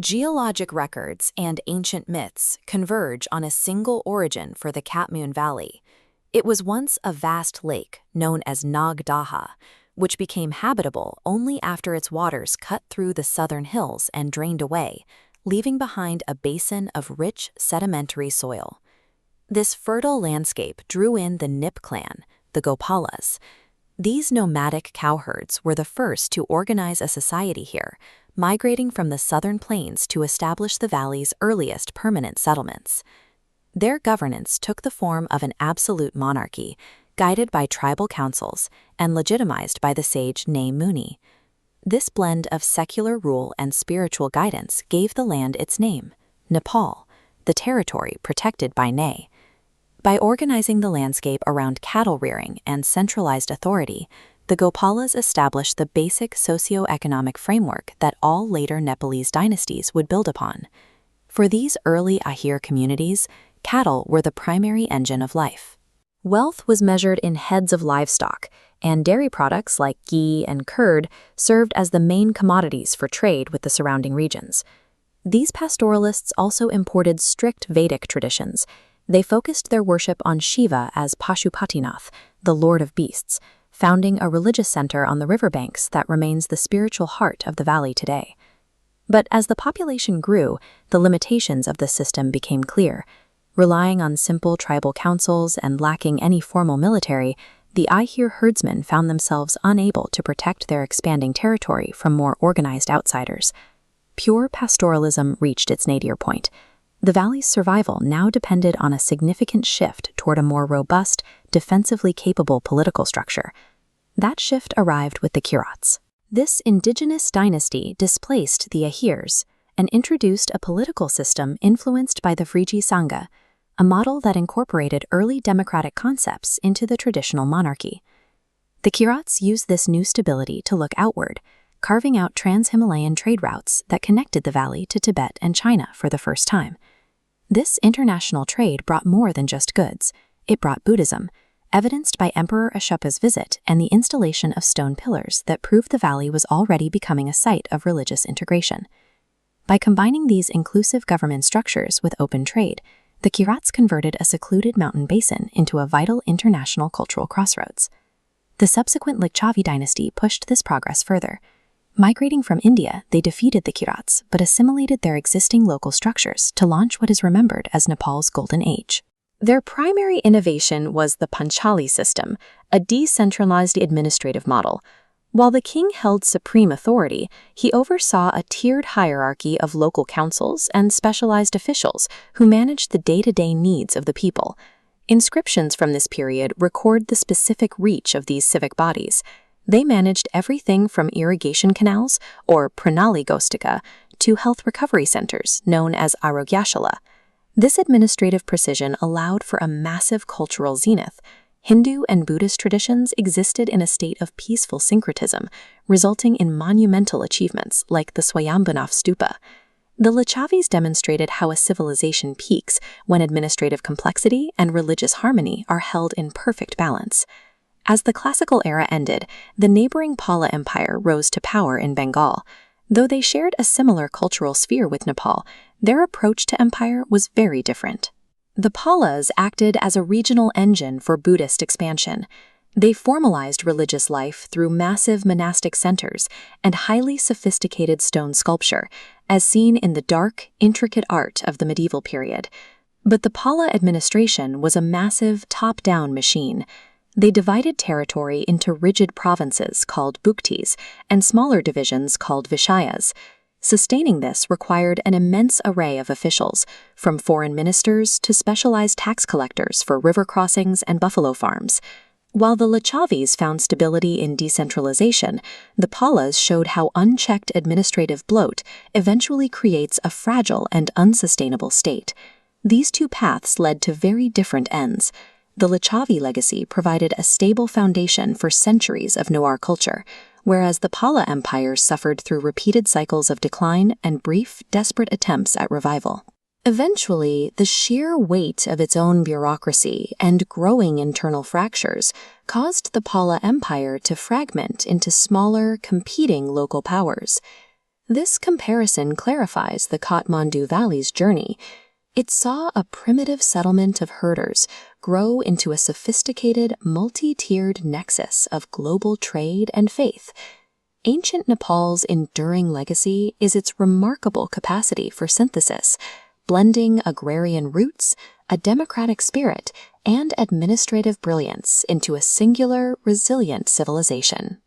Geologic records and ancient myths converge on a single origin for the Katmun Valley. It was once a vast lake known as Nag Daha, which became habitable only after its waters cut through the southern hills and drained away, leaving behind a basin of rich sedimentary soil. This fertile landscape drew in the Nip clan, the Gopalas. These nomadic cowherds were the first to organize a society here, migrating from the southern plains to establish the valley's earliest permanent settlements. Their governance took the form of an absolute monarchy, guided by tribal councils and legitimized by the sage Ne Muni. This blend of secular rule and spiritual guidance gave the land its name, Nepal, the territory protected by Ne. By organizing the landscape around cattle rearing and centralized authority, the Gopalas established the basic socio-economic framework that all later Nepalese dynasties would build upon. For these early Ahir communities, cattle were the primary engine of life. Wealth was measured in heads of livestock, and dairy products like ghee and curd served as the main commodities for trade with the surrounding regions. These pastoralists also imported strict Vedic traditions. They focused their worship on Shiva as Pashupatinath, the Lord of Beasts, founding a religious center on the riverbanks that remains the spiritual heart of the valley today. But as the population grew, the limitations of the system became clear. Relying on simple tribal councils and lacking any formal military, the Ahir herdsmen found themselves unable to protect their expanding territory from more organized outsiders. Pure pastoralism reached its nadir point. The valley's survival now depended on a significant shift toward a more robust, defensively capable political structure. That shift arrived with the Kirats. This indigenous dynasty displaced the Ahirs and introduced a political system influenced by the Vriji Sangha, a model that incorporated early democratic concepts into the traditional monarchy. The Kirats used this new stability to look outward, carving out trans-Himalayan trade routes that connected the valley to Tibet and China for the first time. This international trade brought more than just goods. It brought Buddhism, evidenced by Emperor Ashoka's visit and the installation of stone pillars that proved the valley was already becoming a site of religious integration. By combining these inclusive government structures with open trade, the Kirats converted a secluded mountain basin into a vital international cultural crossroads. The subsequent Lichavi dynasty pushed this progress further. Migrating from India, they defeated the Kirats but assimilated their existing local structures to launch what is remembered as Nepal's Golden Age. Their primary innovation was the Panchali system, a decentralized administrative model. While the king held supreme authority, he oversaw a tiered hierarchy of local councils and specialized officials who managed the day-to-day needs of the people. Inscriptions from this period record the specific reach of these civic bodies. They managed everything from irrigation canals, or pranali gostika, to health recovery centers, known as Arogyashala. This administrative precision allowed for a massive cultural zenith. Hindu and Buddhist traditions existed in a state of peaceful syncretism, resulting in monumental achievements like the Swayambhunath Stupa. The Lichavis demonstrated how a civilization peaks when administrative complexity and religious harmony are held in perfect balance. As the classical era ended, the neighboring Pala Empire rose to power in Bengal. Though they shared a similar cultural sphere with Nepal, their approach to empire was very different. The Palas acted as a regional engine for Buddhist expansion. They formalized religious life through massive monastic centers and highly sophisticated stone sculpture, as seen in the dark, intricate art of the medieval period. But the Pala administration was a massive, top-down machine. They divided territory into rigid provinces called bhuktis and smaller divisions called vishayas. Sustaining this required an immense array of officials, from foreign ministers to specialized tax collectors for river crossings and buffalo farms. While the Lichavis found stability in decentralization, the Palas showed how unchecked administrative bloat eventually creates a fragile and unsustainable state. These two paths led to very different ends. The Lichavi legacy provided a stable foundation for centuries of Newar culture, whereas the Pala Empire suffered through repeated cycles of decline and brief, desperate attempts at revival. Eventually, the sheer weight of its own bureaucracy and growing internal fractures caused the Pala Empire to fragment into smaller, competing local powers. This comparison clarifies the Kathmandu Valley's journey. It saw a primitive settlement of herders grow into a sophisticated, multi-tiered nexus of global trade and faith. Ancient Nepal's enduring legacy is its remarkable capacity for synthesis, blending agrarian roots, a democratic spirit, and administrative brilliance into a singular, resilient civilization.